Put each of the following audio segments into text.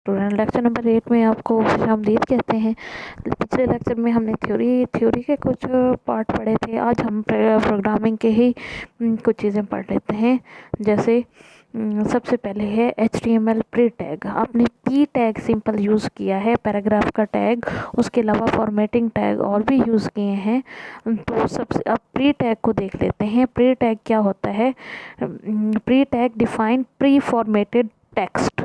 Student, lecture number 8 में आपको खुशामदीद कहते हैं। पिछले लेक्चर में हमने थ्योरी के कुछ पार्ट पढ़े थे। आज हम प्रोग्रामिंग के ही कुछ चीज़ें पढ़ लेते हैं। जैसे सबसे पहले है HTML प्री टैग। आपने पी टैग सिंपल यूज़ किया है, पैराग्राफ का टैग, उसके अलावा फॉर्मेटिंग टैग और भी यूज़ किए हैं। तो सबसे अब प्री टैग को देख लेते हैं। प्री टैग क्या होता है? Pre tag define pre formatted text.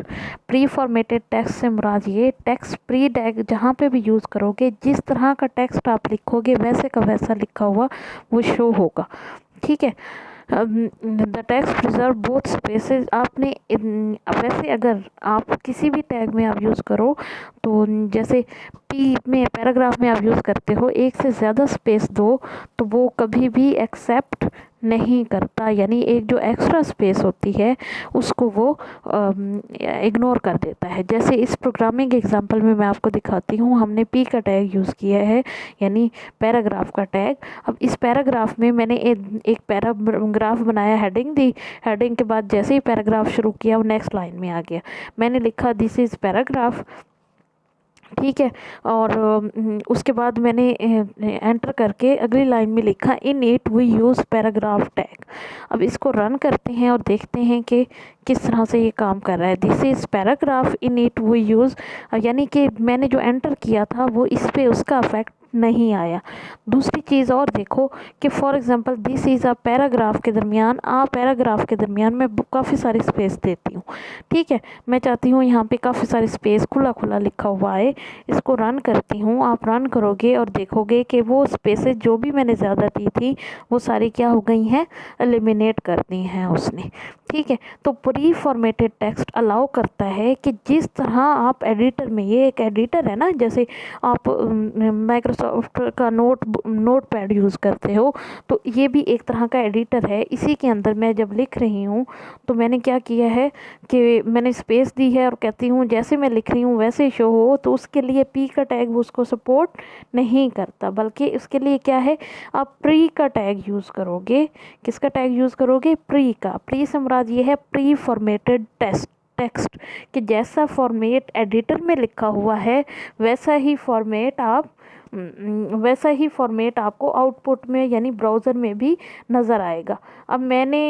Pre formatted text से मुराद ये टेक्स्ट प्री टैग जहाँ पे भी यूज़ करोगे, जिस तरह का टेक्स्ट आप लिखोगे वैसे का वैसा लिखा हुआ वो शो होगा। ठीक है। The text preserve both spaces. आपने वैसे अगर आप किसी भी टैग में आप यूज़ करो तो जैसे पी में पैराग्राफ में आप यूज़ करते हो, एक से ज़्यादा स्पेस दो तो वो कभी भी एक्सेप्ट नहीं करता, यानी एक जो एक्स्ट्रा स्पेस होती है उसको वो इग्नोर कर देता है। जैसे इस प्रोग्रामिंग एग्जांपल में मैं आपको दिखाती हूँ, हमने पी का टैग यूज़ किया है, यानी पैराग्राफ का टैग। अब इस पैराग्राफ में मैंने एक पैराग्राफ बनाया, हेडिंग दी, हेडिंग के बाद जैसे ही पैराग्राफ शुरू किया वो नेक्स्ट लाइन में आ गया। मैंने लिखा दिस इज़ पैराग्राफ, ठीक है, और उसके बाद मैंने एंटर करके अगली लाइन में लिखा in it we use paragraph tag. अब इसको रन करते हैं और देखते हैं कि किस तरह से ये काम कर रहा है। This is paragraph in it we use, यानी कि मैंने जो एंटर किया था वो इस पे उसका अफेक्ट नहीं आया। दूसरी चीज़ और देखो कि for example this is a paragraph के दरमियान पैराग्राफ के दरमियान मैं काफ़ी सारी स्पेस देती हूँ। ठीक है, मैं चाहती हूँ यहाँ पे काफ़ी सारी स्पेस खुला खुला लिखा हुआ है। इसको रन करती हूँ, आप रन करोगे और देखोगे कि वो स्पेसेस जो भी मैंने ज़्यादा दी थी वो सारी क्या हो गई हैं, एलिमिनेट कर दी हैं उसने। ठीक है, तो प्री फॉर्मेटेड टेक्स्ट अलाउ करता है कि जिस तरह आप एडिटर में, ये एक एडिटर है ना, जैसे आप माइक्रोसॉफ्ट का नोट पैड यूज़ करते हो तो ये भी एक तरह का एडिटर है। इसी के अंदर मैं जब लिख रही हूँ तो मैंने क्या किया है कि मैंने स्पेस दी है और कहती हूँ जैसे मैं लिख रही हूँ वैसे शो हो, तो उसके लिए पी का टैग उसको सपोर्ट नहीं करता, बल्कि उसके लिए क्या है, आप प्री का टैग यूज़ करोगे। किसका टैग यूज़ करोगे? प्री का। प्री से मुराद ये है प्री फॉर्मेटेड टेक्स्ट, कि जैसा फॉर्मेट एडिटर में लिखा हुआ है वैसा ही फॉर्मेट आपको आउटपुट में यानी ब्राउज़र में भी नज़र आएगा। अब मैंने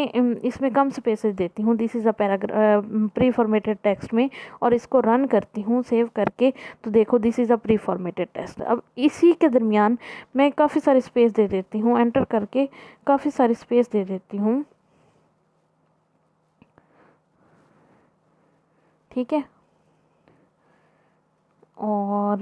इसमें कम स्पेसेस देती हूँ, this is a pre formatted text में, और इसको रन करती हूँ सेव करके, तो देखो this is a pre formatted text. अब इसी के दरमियान मैं काफ़ी सारी स्पेस दे देती हूँ, एंटर करके काफ़ी सारी स्पेस दे देती हूँ। ठीक है, और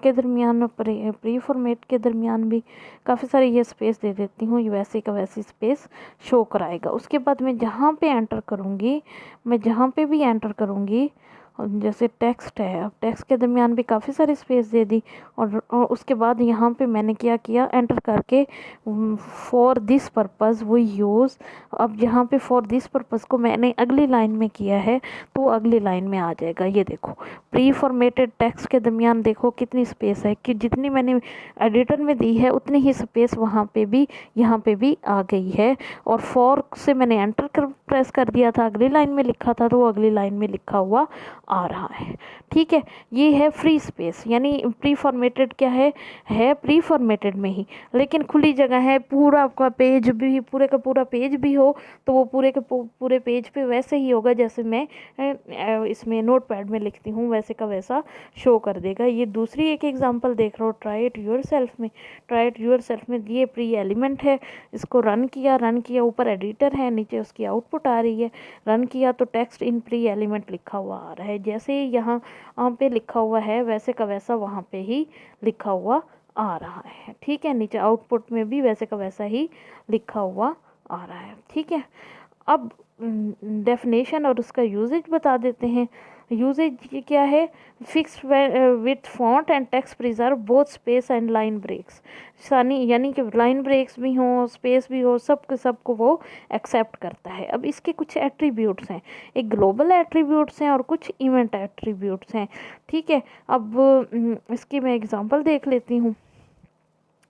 के दरमियान में प्री फॉर्मेट के दरमियान भी काफ़ी सारी ये स्पेस दे देती हूँ, ये वैसे का वैसी स्पेस शो कराएगा। उसके बाद मैं जहाँ पे एंटर करूँगी, मैं जहाँ पे भी एंटर करूँगी, जैसे टेक्स्ट है, अब टेक्स्ट के दरमियान भी काफ़ी सारी स्पेस दे दी, और उसके बाद यहाँ पे मैंने क्या किया, एंटर करके for this purpose we use. अब यहाँ पे फॉर दिस पर्पज़ को मैंने अगली लाइन में किया है तो वो अगली लाइन में आ जाएगा। ये देखो प्री फॉर्मेटेड टेक्स्ट के दरमियान देखो कितनी स्पेस है, कि जितनी मैंने एडिटर में दी है उतनी ही स्पेस वहाँ पे भी, यहाँ पे भी आ गई है। और फॉर से मैंने एंटर प्रेस कर दिया था, अगली लाइन में लिखा था तो वो अगली लाइन में लिखा हुआ आ रहा है। ठीक है, ये है फ्री स्पेस, यानी प्री फॉर्मेटेड क्या है प्री फॉर्मेटेड में ही, लेकिन खुली जगह है, पूरा आपका पेज भी, पूरे का पूरा पेज भी हो तो वो पूरे के पूरे पेज पे वैसे ही होगा जैसे मैं इसमें नोट पैड में लिखती हूँ, वैसे का वैसा शो कर देगा। ये दूसरी एक एग्जांपल देख रहे हो ट्राई इट योरसेल्फ में। ट्राई इट योरसेल्फ में ये प्री एलिमेंट है, इसको रन किया, ऊपर एडिटर है, नीचे उसकी आउटपुट आ रही है। रन किया तो टेक्स्ट इन प्री एलिमेंट लिखा हुआ आ रहा है, जैसे ही यहाँ पे लिखा हुआ है वैसे का वैसा वहाँ पे ही लिखा हुआ आ रहा है। ठीक है, नीचे आउटपुट में भी वैसे का वैसा ही लिखा हुआ आ रहा है। ठीक है, अब डेफिनेशन और उसका यूजेज बता देते हैं। यूजेज ये क्या है, fix with font and text preserve both space and line breaks, यानी कि लाइन ब्रेक्स भी हों, स्पेस भी हो, सब के सब को वो एक्सेप्ट करता है। अब इसके कुछ एट्रीब्यूट्स हैं, एक ग्लोबल एट्रीब्यूट्स हैं और कुछ इवेंट एट्रीब्यूट्स हैं। ठीक है, अब इसकी मैं एग्जांपल देख लेती हूँ।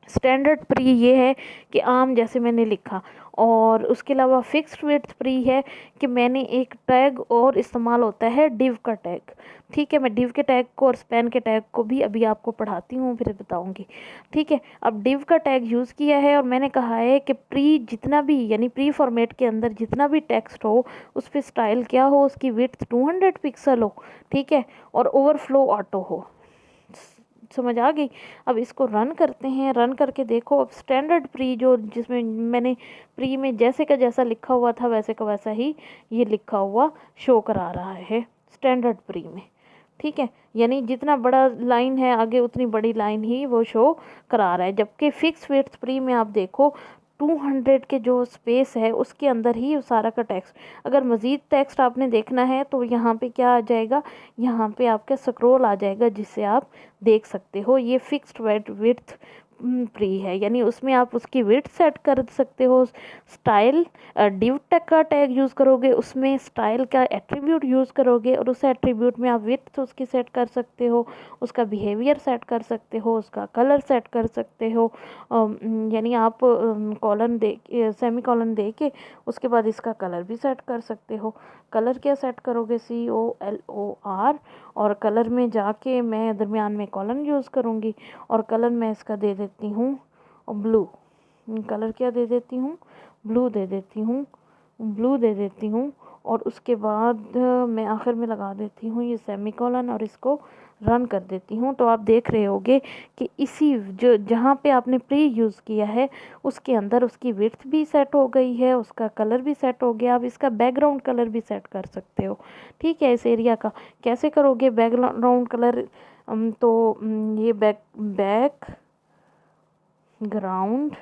स्टैंडर्ड प्री ये है कि आम जैसे मैंने लिखा, और उसके अलावा फिक्स्ड विड्थ प्री है कि मैंने एक टैग और इस्तेमाल होता है डिव का टैग। ठीक है, मैं डिव के टैग को और स्पैन के टैग को भी अभी आपको पढ़ाती हूँ, फिर बताऊँगी। ठीक है, अब डिव का टैग यूज़ किया है और मैंने कहा है कि प्री जितना भी, यानी प्री फॉर्मेट के अंदर जितना भी टेक्स्ट हो उस पर स्टाइल क्या हो, उसकी विड्थ 200 पिक्सल हो। ठीक है, और ओवरफ्लो ऑटो हो। समझ आ गई। अब इसको रन करते हैं, रन करके देखो। अब स्टैंडर्ड प्री जो जिसमें मैंने प्री में जैसे का जैसा लिखा हुआ था वैसे का वैसा ही ये लिखा हुआ शो करा रहा है स्टैंडर्ड प्री में। ठीक है, यानी जितना बड़ा लाइन है आगे उतनी बड़ी लाइन ही वो शो करा रहा है। जबकि फिक्स विड्थ प्री में आप देखो 200 के जो स्पेस है उसके अंदर ही सारा का टेक्स्ट। अगर मज़ीद टेक्स्ट आपने देखना है तो यहाँ पे क्या आ जाएगा, यहाँ पे आपका स्क्रॉल आ जाएगा जिससे आप देख सकते हो। ये फिक्स्ड विड्थ प्री है, यानी उसमें आप उसकी विड्थ सेट कर सकते हो। स्टाइल डिव टैग का टैग यूज़ करोगे, उसमें स्टाइल का एट्रीब्यूट यूज़ करोगे और उस एट्रीब्यूट में आप विड्थ उसकी सेट कर सकते हो, उसका बिहेवियर सेट कर सकते हो, उसका कलर सेट कर सकते हो। यानी आप कॉलन दे सेमी कॉलन दे के उसके बाद इसका कलर भी सेट कर सकते हो। कलर क्या सेट करोगे, COLOR, और कलर में जाके मैं दरमियान में कॉलन यूज़ करूँगी और कलर मैं इसका दे देती हूँ ब्लू। कलर क्या दे देती हूँ, ब्लू दे देती हूँ, ब्लू दे देती हूँ। और उसके बाद मैं आखिर में लगा देती हूँ ये सेमीकोलन और इसको रन कर देती हूँ। तो आप देख रहे होगे कि इसी जो जहाँ पे आपने प्री यूज़ किया है उसके अंदर उसकी विड्थ भी सेट हो गई है, उसका कलर भी सेट हो गया। आप इसका बैकग्राउंड कलर भी सेट कर सकते हो। ठीक है, इस एरिया का कैसे करोगे बैकग्राउंड कलर, तो ये बैकग्राउंड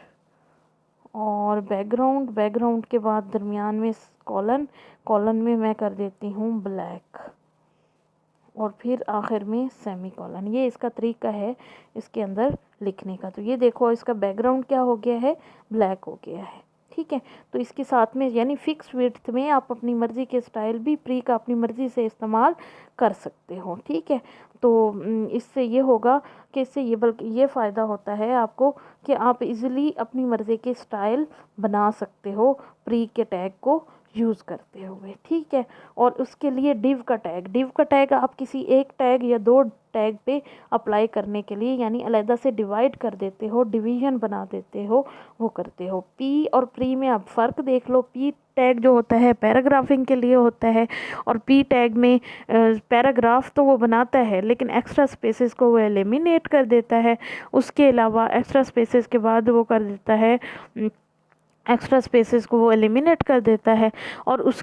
और बैकग्राउंड के बाद दरमियान में कॉलन, कॉलन में मैं कर देती हूँ ब्लैक और फिर आखिर में सेमी कॉलन। ये इसका तरीका है इसके अंदर लिखने का। तो ये देखो इसका बैकग्राउंड क्या हो गया है, ब्लैक हो गया है। ठीक है, तो इसके साथ में यानी फिक्स विड्थ में आप अपनी मर्ज़ी के स्टाइल भी प्री का अपनी मर्ज़ी से इस्तेमाल कर सकते हो। ठीक है, तो इससे ये होगा कि इससे ये बल्कि ये फ़ायदा होता है आपको कि आप इजीली अपनी मर्ज़ी के स्टाइल बना सकते हो प्री के टैग को यूज़ करते हुए। ठीक है, और उसके लिए डिव का टैग आप किसी एक टैग या दो टैग पे अप्लाई करने के लिए यानी अलहदा से डिवाइड कर देते हो, डिवीजन बना देते हो, वो करते हो। पी और प्री में आप फ़र्क देख लो। पी टैग जो होता है पैराग्राफिंग के लिए होता है और पी टैग में पैराग्राफ तो वो बनाता है लेकिन एक्स्ट्रा स्पेसेस को वो एलिमिनेट कर देता है। उसके अलावा एक्स्ट्रा स्पेसेस के बाद वो कर देता है, एक्स्ट्रा स्पेसेस को वो एलिमिनेट कर देता है। और उस